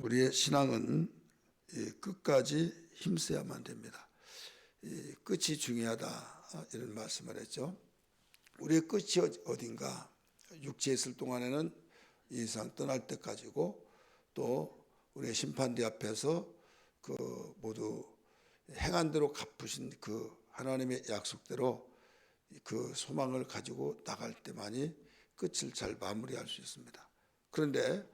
우리의 신앙은 끝까지 힘써야만 됩니다. 끝이 중요하다 이런 말씀을 했죠. 우리의 끝이 어딘가? 육체에 있을 동안에는 이 세상 떠날 때까지고, 또 우리의 심판대 앞에서 그 모두 행한 대로 갚으신 그 하나님의 약속대로 그 소망을 가지고 나갈 때만이 끝을 잘 마무리할 수 있습니다. 그런데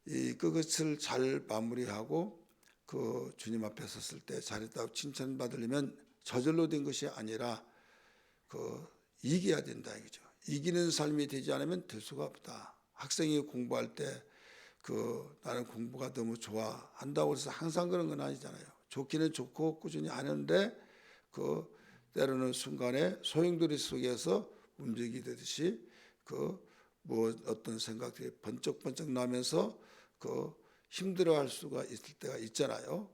이 끝을 잘 마무리하고 그 주님 앞에 섰을 때 잘했다고 칭찬받으려면 저절로 된 것이 아니라 이겨야 된다 이거죠. 이기는 삶이 되지 않으면 될 수가 없다. 학생이 공부할 때 나는 공부가 너무 좋아한다고 해서 항상 그런 건 아니잖아요. 좋기는 좋고 꾸준히 하는데 때로는 순간에 소용돌이 속에서 움직이듯이 어떤 생각들이 번쩍번쩍 나면서 힘들어할 수가 있을 때가 있잖아요.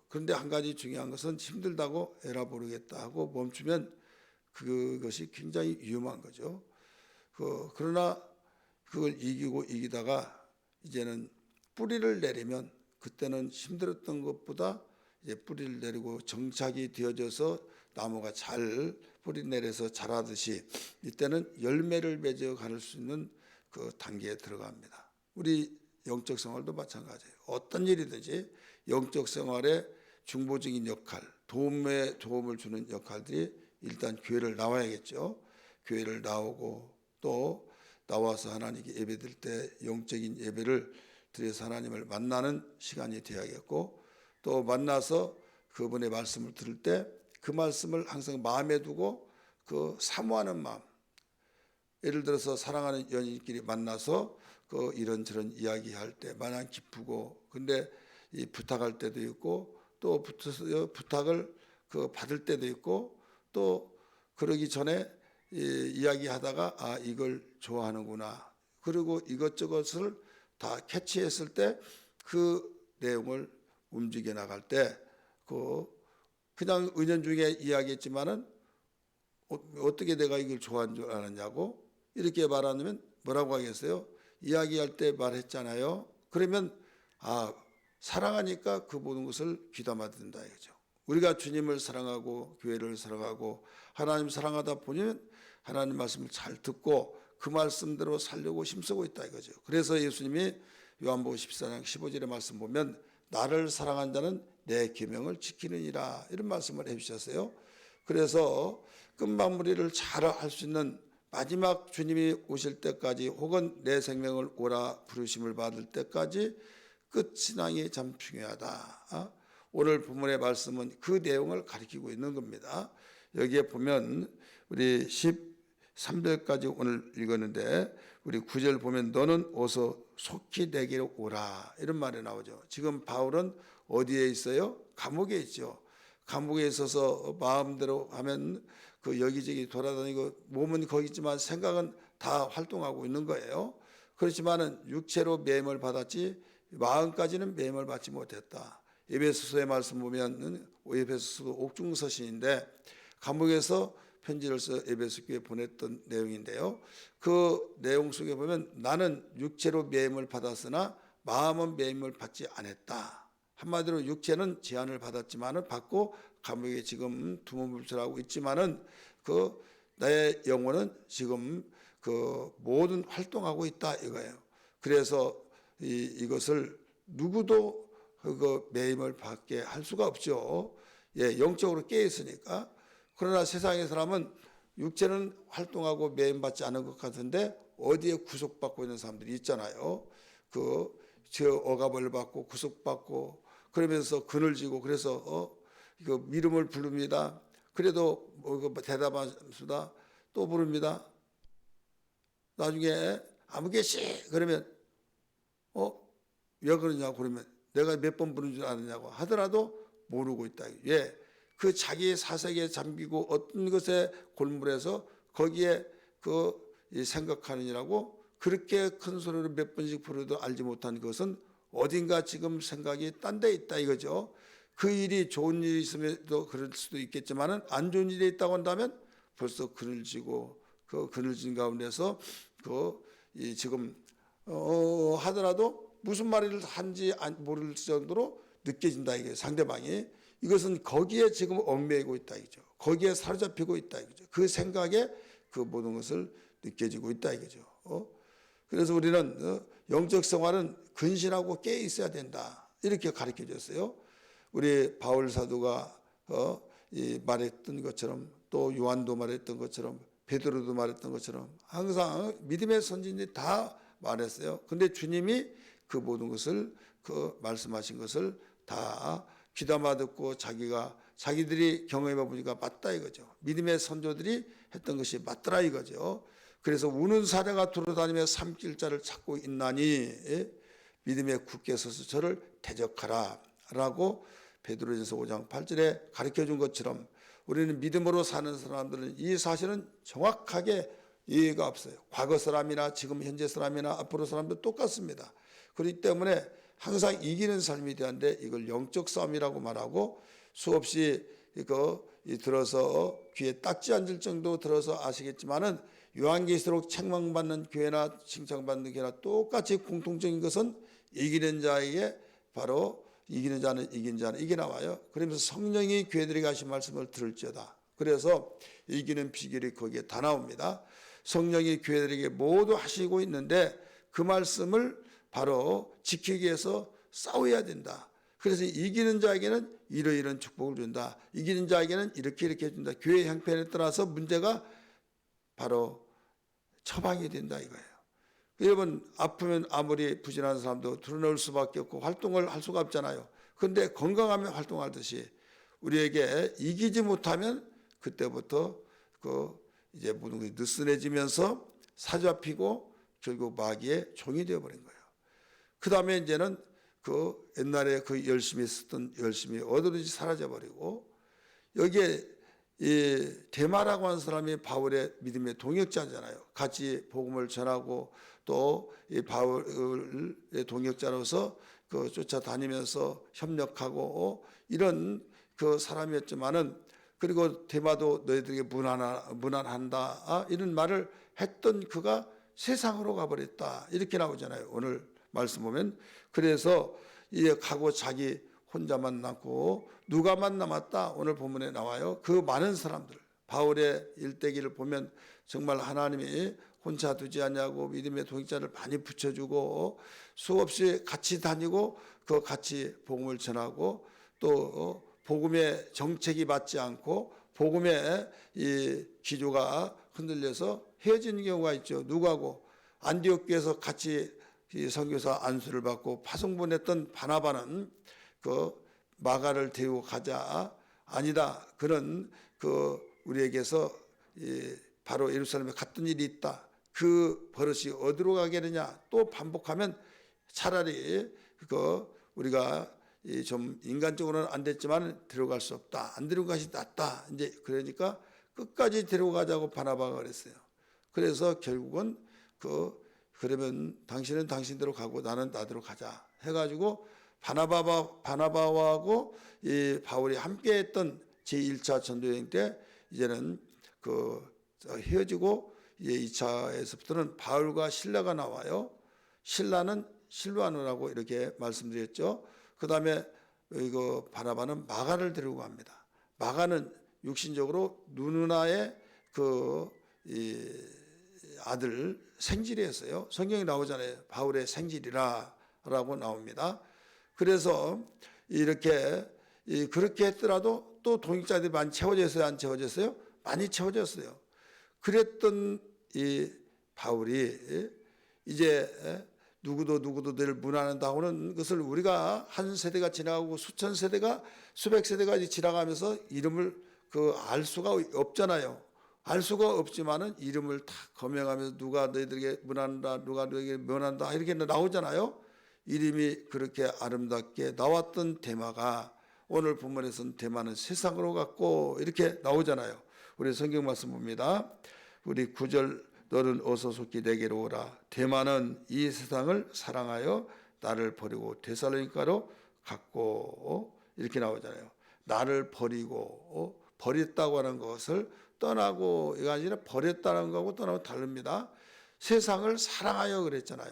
그런데 한 가지 중요한 것은 힘들다고 에라 모르겠다 하고 멈추면 그것이 굉장히 위험한 거죠. 그러나 그걸 이기다가 이제는 뿌리를 내리면, 그때는 힘들었던 것보다 이제 뿌리를 내리고 정착이 되어져서 나무가 잘 뿌리 내려서 자라듯이 이때는 열매를 맺어 갈 수 있는 그 단계에 들어갑니다. 우리 영적 생활도 마찬가지예요. 어떤 일이든지 영적 생활에 중보적인 역할, 도움을 주는 역할들이 일단 교회를 나와야겠죠. 교회를 나오고 또 나와서 하나님께 예배드릴 때 영적인 예배를 드려서 하나님을 만나는 시간이 되어야겠고, 또 만나서 그분의 말씀을 들을 때 그 말씀을 항상 마음에 두고 사모하는 마음, 예를 들어서 사랑하는 연인끼리 만나서 이런저런 이야기할 때 마냥 기쁘고, 근데 이 부탁할 때도 있고, 또 부탁을 받을 때도 있고, 또 그러기 전에 이야기하다가 이걸 좋아하는구나, 그리고 이것저것을 다 캐치했을 때 그 내용을 움직여 나갈 때 그냥 은연중에 이야기했지만은 어떻게 내가 이걸 좋아하는 줄 알았냐고 이렇게 말하면 뭐라고 하겠어요? 이야기할 때 말했잖아요. 그러면 사랑하니까 그 모든 것을 귀담아 든다 이거죠. 우리가 주님을 사랑하고 교회를 사랑하고 하나님 사랑하다 보면 하나님 말씀을 잘 듣고 그 말씀대로 살려고 힘쓰고 있다 이거죠. 그래서 예수님이 요한복음 14장 15절의 말씀 보면 나를 사랑한 자는 내 계명을 지키느니라 이런 말씀을 해주셨어요. 그래서 끝마무리를 잘 할 수 있는 마지막 주님이 오실 때까지, 혹은 내 생명을 오라 부르심을 받을 때까지 끝신앙이 참 중요하다. 오늘 본문의 말씀은 그 내용을 가리키고 있는 겁니다. 여기에 보면 우리 13절까지 오늘 읽었는데, 우리 9절 보면 너는 어서 속히 내게로 오라 이런 말이 나오죠. 지금 바울은 어디에 있어요? 감옥에 있죠. 감옥에 있어서 마음대로 하면 여기저기 돌아다니고, 몸은 거기 있지만 생각은 다 활동하고 있는 거예요. 그렇지만은 육체로 매임을 받았지 마음까지는 매임을 받지 못했다. 에베소서의 말씀 보면 에베소서 옥중서신인데 감옥에서 편지를 써 에베소 교회에 보냈던 내용인데요. 그 내용 속에 보면 나는 육체로 매임을 받았으나 마음은 매임을 받지 않았다. 한마디로 육체는 제한을 받고 감옥에 지금 두문불출하고 있지만은 나의 영혼은 지금 모든 활동하고 있다 이거예요. 그래서 이것을 누구도 매임을 받게 할 수가 없죠. 영적으로 깨어 있으니까. 그러나 세상의 사람은 육체는 활동하고 매임받지 않은 것 같은데 어디에 구속받고 있는 사람들이 있잖아요. 저 억압을 받고 구속받고 그러면서 그늘지고, 그래서 이름을 부릅니다. 그래도 대답하수다 또 부릅니다. 나중에 아무개씨 그러면 왜 그러냐고, 그러면 내가 몇 번 부른 줄 아느냐고 하더라도 모르고 있다. 그 자기의 사색에 잠기고 어떤 것에 골몰해서 거기에 생각하느니라고 그렇게 큰 소리로 몇 번씩 부르도 알지 못한 것은 어딘가 지금 생각이 딴 데 있다 이거죠. 그 일이 좋은 일이 있으면도 그럴 수도 있겠지만은 안 좋은 일이 있다고 한다면 벌써 그늘지고 그 그늘진 가운데서 지금 하더라도 무슨 말을 한지 모를 정도로 느껴진다 이게 상대방이. 이것은 거기에 지금 얽매이고 있다 이거죠. 거기에 사로잡히고 있다 이거죠. 그 생각에 그 모든 것을 느껴지고 있다 이거죠. 그래서 우리는 영적 생활은 근신하고 깨어 있어야 된다 이렇게 가르쳐 줬어요. 우리 바울 사도가 말했던 것처럼, 또 요한도 말했던 것처럼, 베드로도 말했던 것처럼 항상 믿음의 선진들이 다 말했어요. 근데 주님이 그 모든 것을, 그 말씀하신 것을 다 귀담아 듣고 자기들이 경험해 보니까 맞다 이거죠. 믿음의 선조들이 했던 것이 맞더라 이거죠. 그래서 우는 사자가 돌아다니며 삼킬 자를 찾고 있나니 믿음에 굳게 서서 저를 대적하라 라고 베드로전서 5장 8절에 가르쳐 준 것처럼 우리는 믿음으로 사는 사람들은 이 사실은 정확하게 이해가 없어요. 과거 사람이나 지금 현재 사람이나 앞으로 사람도 똑같습니다. 그렇기 때문에 항상 이기는 삶이 되는데 이걸 영적 싸움이라고 말하고, 수없이 이거 들어서 귀에 딱지 앉을 정도 들어서 아시겠지만은 요한계시록 책망받는 교회나 칭찬받는 교회나 똑같이 공통적인 것은 이기는 자에게 바로 이기는 자는 이긴 자는 이게 나와요. 그러면서 성령이 교회들에게 하신 말씀을 들을지어다. 그래서 이기는 비결이 거기에 다 나옵니다. 성령이 교회들에게 모두 하시고 있는데 그 말씀을 바로 지키기 위해서 싸워야 된다. 그래서 이기는 자에게는 이러이러한 축복을 준다. 이기는 자에게는 이렇게 해준다. 교회 형편에 따라서 문제가 바로 처방이 된다 이거예요. 여러분, 아프면 아무리 부진한 사람도 드러낼 수밖에 없고 활동을 할 수가 없잖아요. 그런데 건강하면 활동하듯이 우리에게 이기지 못하면 그때부터 이제 모든 것이 느슨해지면서 사잡히고 결국 마귀의 종이 되어버린 거예요. 그 다음에 이제는 옛날에 열심히 쓰던 열심히 어디든지 사라져버리고, 여기에 이 데마라고 하는 사람이 바울의 믿음의 동역자잖아요. 같이 복음을 전하고 또 이 바울의 동역자로서 쫓아다니면서 협력하고 이런 사람이었지만은, 그리고 데마도 너희들에게 무난한다 이런 말을 했던 그가 세상으로 가버렸다 이렇게 나오잖아요. 오늘 말씀 보면. 그래서 이제 가고 자기 혼자만 남고 누가만 남았다 오늘 본문에 나와요. 그 많은 사람들, 바울의 일대기를 보면 정말 하나님이 혼자 두지 않냐고 믿음의 동역자를 많이 붙여주고 수없이 같이 다니고 같이 복음을 전하고 또 복음의 정책이 맞지 않고 복음의 이 기조가 흔들려서 헤어지는 경우가 있죠. 누가고 안디옥 교에서 같이 선교사 안수를 받고 파송 보냈던 바나바는 마가를 데리고 가자, 아니다, 그는 우리에게서 바로 예루살렘에 갔던 일이 있다. 그 버릇이 어디로 가겠느냐. 또 반복하면 차라리 우리가 좀 인간적으로는 안 됐지만 데려갈 수 없다. 안 데리고 가시 낫다. 이제 그러니까 끝까지 데리고 가자고 바나바가 그랬어요. 그래서 결국은 그러면 당신은 당신대로 가고 나는 나대로 가자 해가지고 바나바하고 이 바울이 함께했던 제1차 전도여행 때 이제는 헤어지고 이제 2차에서부터는 바울과 실라가 나와요. 실라는 실루아노라고 이렇게 말씀드렸죠. 그 다음에 바나바는 마가를 데리고 갑니다. 마가는 육신적으로 누누나의 아들 생질이었어요. 성경에 나오잖아요. 바울의 생질이라고 나옵니다. 그래서 이렇게 그렇게 했더라도 또 동역자들이 많이 채워졌어요? 안 채워졌어요? 많이 채워졌어요. 그랬던 이 바울이 이제 누구도 늘 무난한다 하는 것을 우리가 한 세대가 지나가고 수천 세대가 수백 세대가 지나가면서 이름을 알 수가 없잖아요. 알 수가 없지만은 이름을 다 거명하면서 누가 너희들에게 무난한다, 누가 너희에게 면한다 이렇게 나오잖아요. 이름이 그렇게 아름답게 나왔던 데마가 오늘 본문에서는 데마는 세상으로 갔고 이렇게 나오잖아요. 우리 성경 말씀 봅니다. 우리 9절 너는 어서 속히 내게로 오라. 데마는 이 세상을 사랑하여 나를 버리고 데살로니가로 갔고 이렇게 나오잖아요. 나를 버리고 버렸다고 하는 것을 떠나고 이거 아니라 버렸다는 거하고 떠나고 다릅니다. 세상을 사랑하여 그랬잖아요.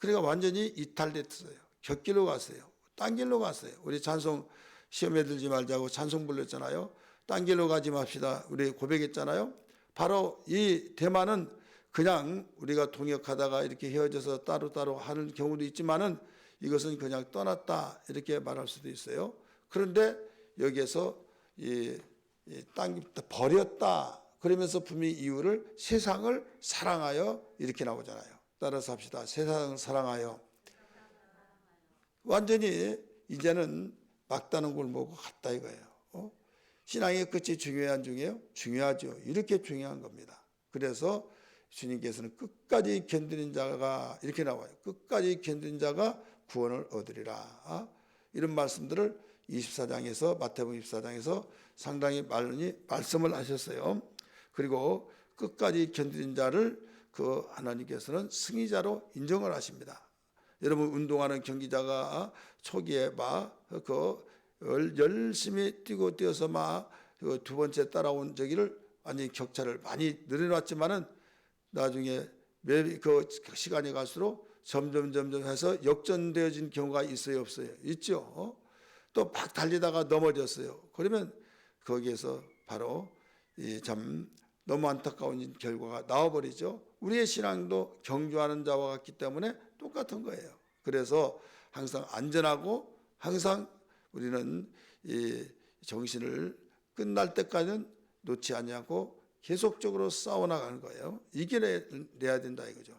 그러니까 완전히 이탈됐어요. 곁길로 갔어요. 딴 길로 갔어요. 우리 찬송 시험에 들지 말자고 찬송 불렀잖아요. 딴 길로 가지 맙시다. 우리 고백했잖아요. 바로 이 대만은 그냥 우리가 동역하다가 이렇게 헤어져서 따로따로 하는 경우도 있지만은 이것은 그냥 떠났다 이렇게 말할 수도 있어요. 그런데 여기에서 땅 버렸다 그러면서 분명히 이유를 세상을 사랑하여 이렇게 나오잖아요. 따라서 합시다. 세상을 사랑하여. 완전히 이제는 막다른 골목으로 갔다 이거예요. 신앙의 끝이 중요한 중이에요? 중요하죠. 이렇게 중요한 겁니다. 그래서 주님께서는 끝까지 견디는 자가 이렇게 나와요. 끝까지 견디는 자가 구원을 얻으리라. 이런 말씀들을 24장에서 마태복음 24장에서 상당히 많이 말씀을 하셨어요. 그리고 끝까지 견디는 자를 그 하나님께서는 승리자로 인정을 하십니다. 여러분 운동하는 경기자가 초기에 막 열심히 뛰어서 막 두 번째 따라온 저기를 완전히 격차를 많이 늘어났지만은 나중에 그 시간이 갈수록 점점 해서 역전되어진 경우가 있어요, 없어요? 있죠. 또 막 달리다가 넘어졌어요. 그러면 거기에서 바로 참 너무 안타까운 결과가 나와버리죠. 우리의 신앙도 경주하는 자와 같기 때문에 똑같은 거예요. 그래서 항상 안전하고 항상 우리는 이 정신을 끝날 때까지는 놓지 않냐고 계속적으로 싸워나가는 거예요. 이겨내야 된다 이거죠.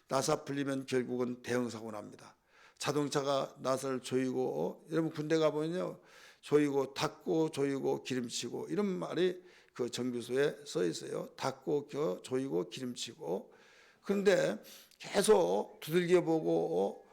나사 풀리면 결국은 대형사고 납니다. 자동차가 나사를 조이고 여러분 군대 가보면요. 조이고 닦고 조이고 기름치고 이런 말이 그 정비소에 써 있어요. 닦고 조이고 기름치고. 그런데 계속 두들겨보고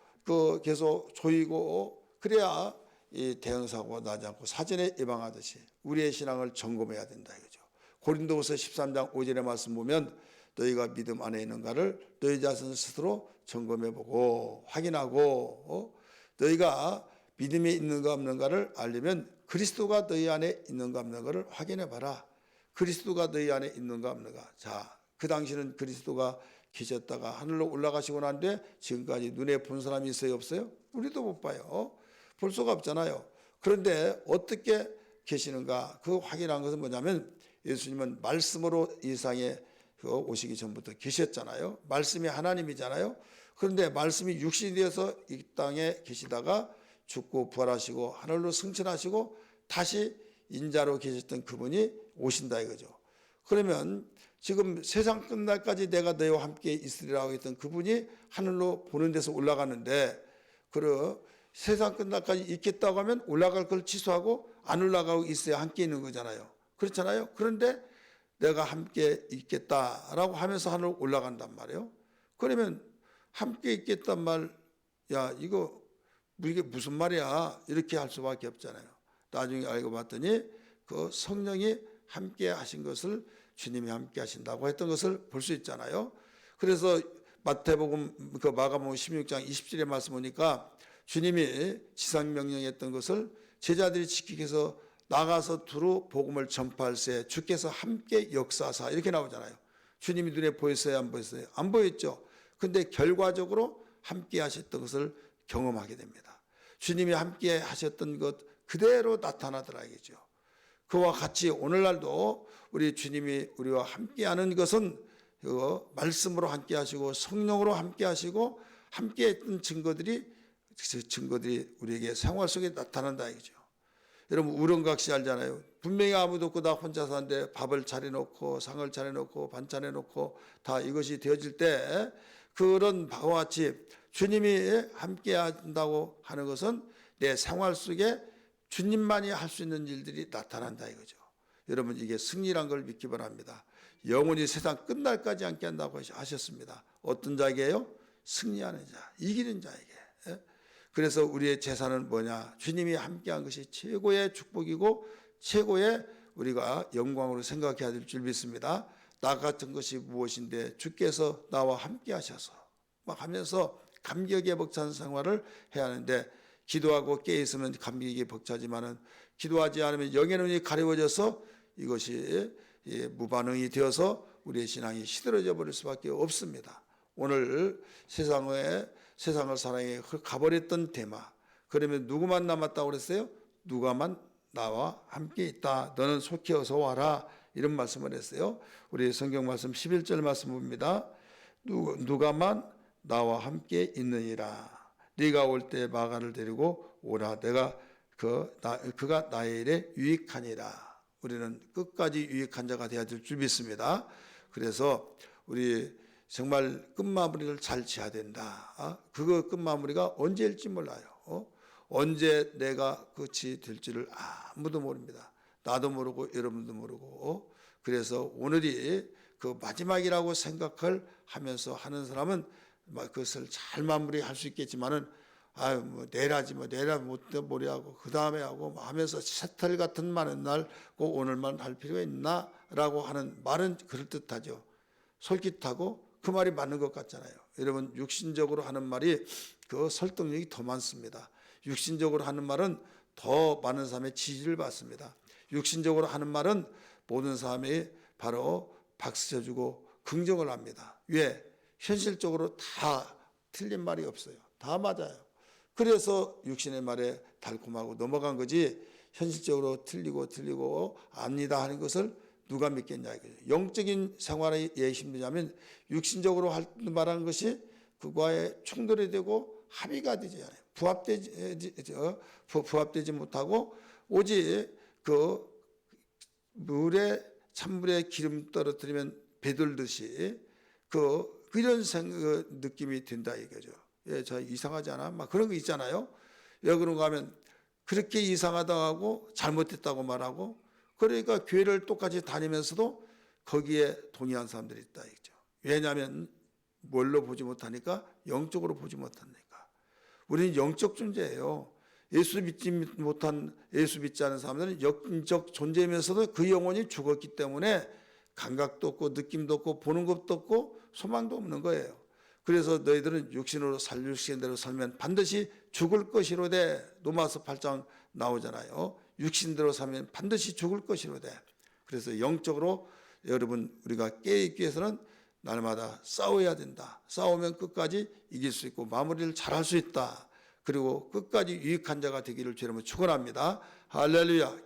계속 조이고 그래야 이 대형사고가 나지 않고 사전에 예방하듯이 우리의 신앙을 점검해야 된다 이거죠. 고린도후서 13장 5절의 말씀 보면 너희가 믿음 안에 있는가를 너희 자신 스스로 점검해보고 확인하고 너희가 믿음에 있는가 없는가를 알려면 그리스도가 너희 안에 있는가 없는가를 확인해봐라. 그리스도가 너희 안에 있는가 없는가. 자, 그 당시는 그리스도가 계셨다가 하늘로 올라가시고 난 뒤에 지금까지 눈에 본 사람이 있어요 없어요? 우리도 못 봐요. 볼 수가 없잖아요. 그런데 어떻게 계시는가 그 확인한 것은 뭐냐면 예수님은 말씀으로 이 세상에 오시기 전부터 계셨잖아요. 말씀이 하나님이잖아요. 그런데 말씀이 육신이 되어서 이 땅에 계시다가 죽고 부활하시고 하늘로 승천하시고 다시 인자로 계셨던 그분이 오신다 이거죠. 그러면 지금 세상 끝날까지 내가 너희와 함께 있으리라고 했던 그분이 하늘로 보는 데서 올라가는데 세상 끝날까지 있겠다고 하면 올라갈 걸 취소하고 안 올라가고 있어야 함께 있는 거잖아요. 그렇잖아요. 그런데 내가 함께 있겠다라고 하면서 하늘로 올라간단 말이에요. 그러면 함께 있겠단 말, 야 이거 이게 무슨 말이야 이렇게 할 수밖에 없잖아요. 나중에 알고 봤더니 그 성령이 함께 하신 것을 주님이 함께 하신다고 했던 것을 볼 수 있잖아요. 그래서 마태복음 마가복음 16장 20절의 말씀 보니까 주님이 지상명령했던 것을 제자들이 지키기 위해서 나가서 두루 복음을 전파할세 주께서 함께 역사하사 이렇게 나오잖아요. 주님이 눈에 보였어요 안 보였어요? 안 보였죠. 근데 결과적으로 함께 하셨던 것을 경험하게 됩니다. 주님이 함께 하셨던 것 그대로 나타나더라 이거죠. 그와 같이 오늘날도 우리 주님이 우리와 함께하는 것은 말씀으로 함께하시고 성령으로 함께하시고 함께했던 증거들이 우리에게 생활 속에 나타난다 이거죠. 여러분 우렁각시 알잖아요. 분명히 아무도 없고 나 혼자 사는데 밥을 차려놓고 상을 차려놓고 반찬해놓고 다 이것이 되어질 때 그런 바와 같이 주님이 함께한다고 하는 것은 내 생활 속에 주님만이 할 수 있는 일들이 나타난다 이거죠. 여러분 이게 승리란 걸 믿기 바랍니다. 영원히 세상 끝날까지 함께 한다고 하셨습니다. 어떤 자에게요? 승리하는 자, 이기는 자에게. 그래서 우리의 재산은 뭐냐? 주님이 함께한 것이 최고의 축복이고 최고의 우리가 영광으로 생각해야 될 줄 믿습니다. 나 같은 것이 무엇인데 주께서 나와 함께 하셔서 막 하면서 감격에 벅찬 생활을 해야 하는데 기도하고 깨어있으면 감격에 벅차지만은 기도하지 않으면 영의 눈이 가려워져서 이것이 무반응이 되어서 우리의 신앙이 시들어져 버릴 수밖에 없습니다. 오늘 세상에 세상을 사랑해 가버렸던 데마. 그러면 누구만 남았다고 그랬어요? 누가만 나와 함께 있다. 너는 속히 어서 와라. 이런 말씀을 했어요. 우리 성경 말씀 11절 말씀 봅니다. 누가만 나와 함께 있느니라. 네가 올 때 마가를 데리고 오라. 그가 나의 일에 유익하니라. 우리는 끝까지 유익한 자가 되어야 될 줄 믿습니다. 그래서 우리 정말 끝마무리를 잘 지어야 된다. 그거 끝마무리가 언제일지 몰라요. 언제 내가 끝이 될지를 아무도 모릅니다. 나도 모르고 여러분도 모르고. 그래서 오늘이 그 마지막이라고 생각을 하면서 하는 사람은 그것을 잘 마무리할 수 있겠지만은 내일 하지 내일 모레 하고 그 다음에 하고 하면서 새털 같은 많은 날 꼭 오늘만 할 필요가 있나라고 하는 말은 그럴듯하죠. 솔깃하고 그 말이 맞는 것 같잖아요. 여러분 육신적으로 하는 말이 그 설득력이 더 많습니다. 육신적으로 하는 말은 더 많은 사람의 지지를 받습니다. 육신적으로 하는 말은 모든 사람이 바로 박수 쳐주고 긍정을 합니다. 왜? 현실적으로 다 틀린 말이 없어요. 다 맞아요. 그래서 육신의 말에 달콤하고 넘어간 거지 현실적으로 틀리고 압니다 하는 것을 누가 믿겠냐 이거죠. 영적인 생활에 힘드냐면 육신적으로 말하는 것이 그거에 충돌이 되고 합의가 되지 않아요. 부합되지 못하고 오직 그 찬물에 기름 떨어뜨리면 배돌듯이 그런 느낌이 든다 이거죠. 저 이상하지 않아? 막 그런 거 있잖아요. 왜 그런가 하면 그렇게 이상하다고 하고 잘못했다고 말하고 그러니까 교회를 똑같이 다니면서도 거기에 동의한 사람들이 있다 이거죠. 왜냐하면 뭘로 보지 못하니까 영적으로 보지 못하니까. 우리는 영적 존재예요. 예수 믿지 않은 사람들은 영적 존재이면서도 그 영혼이 죽었기 때문에 감각도 없고 느낌도 없고 보는 것도 없고 소망도 없는 거예요. 그래서 너희들은 육신으로 육신대로 살면 반드시 죽을 것이로되 로마서 8장 나오잖아요. 육신대로 살면 반드시 죽을 것이로되. 그래서 영적으로 여러분 우리가 깨어있기 위해서는 날마다 싸워야 된다. 싸우면 끝까지 이길 수 있고 마무리를 잘할 수 있다. 그리고 끝까지 유익한 자가 되기를 주님으로 축원합니다. 할렐루야.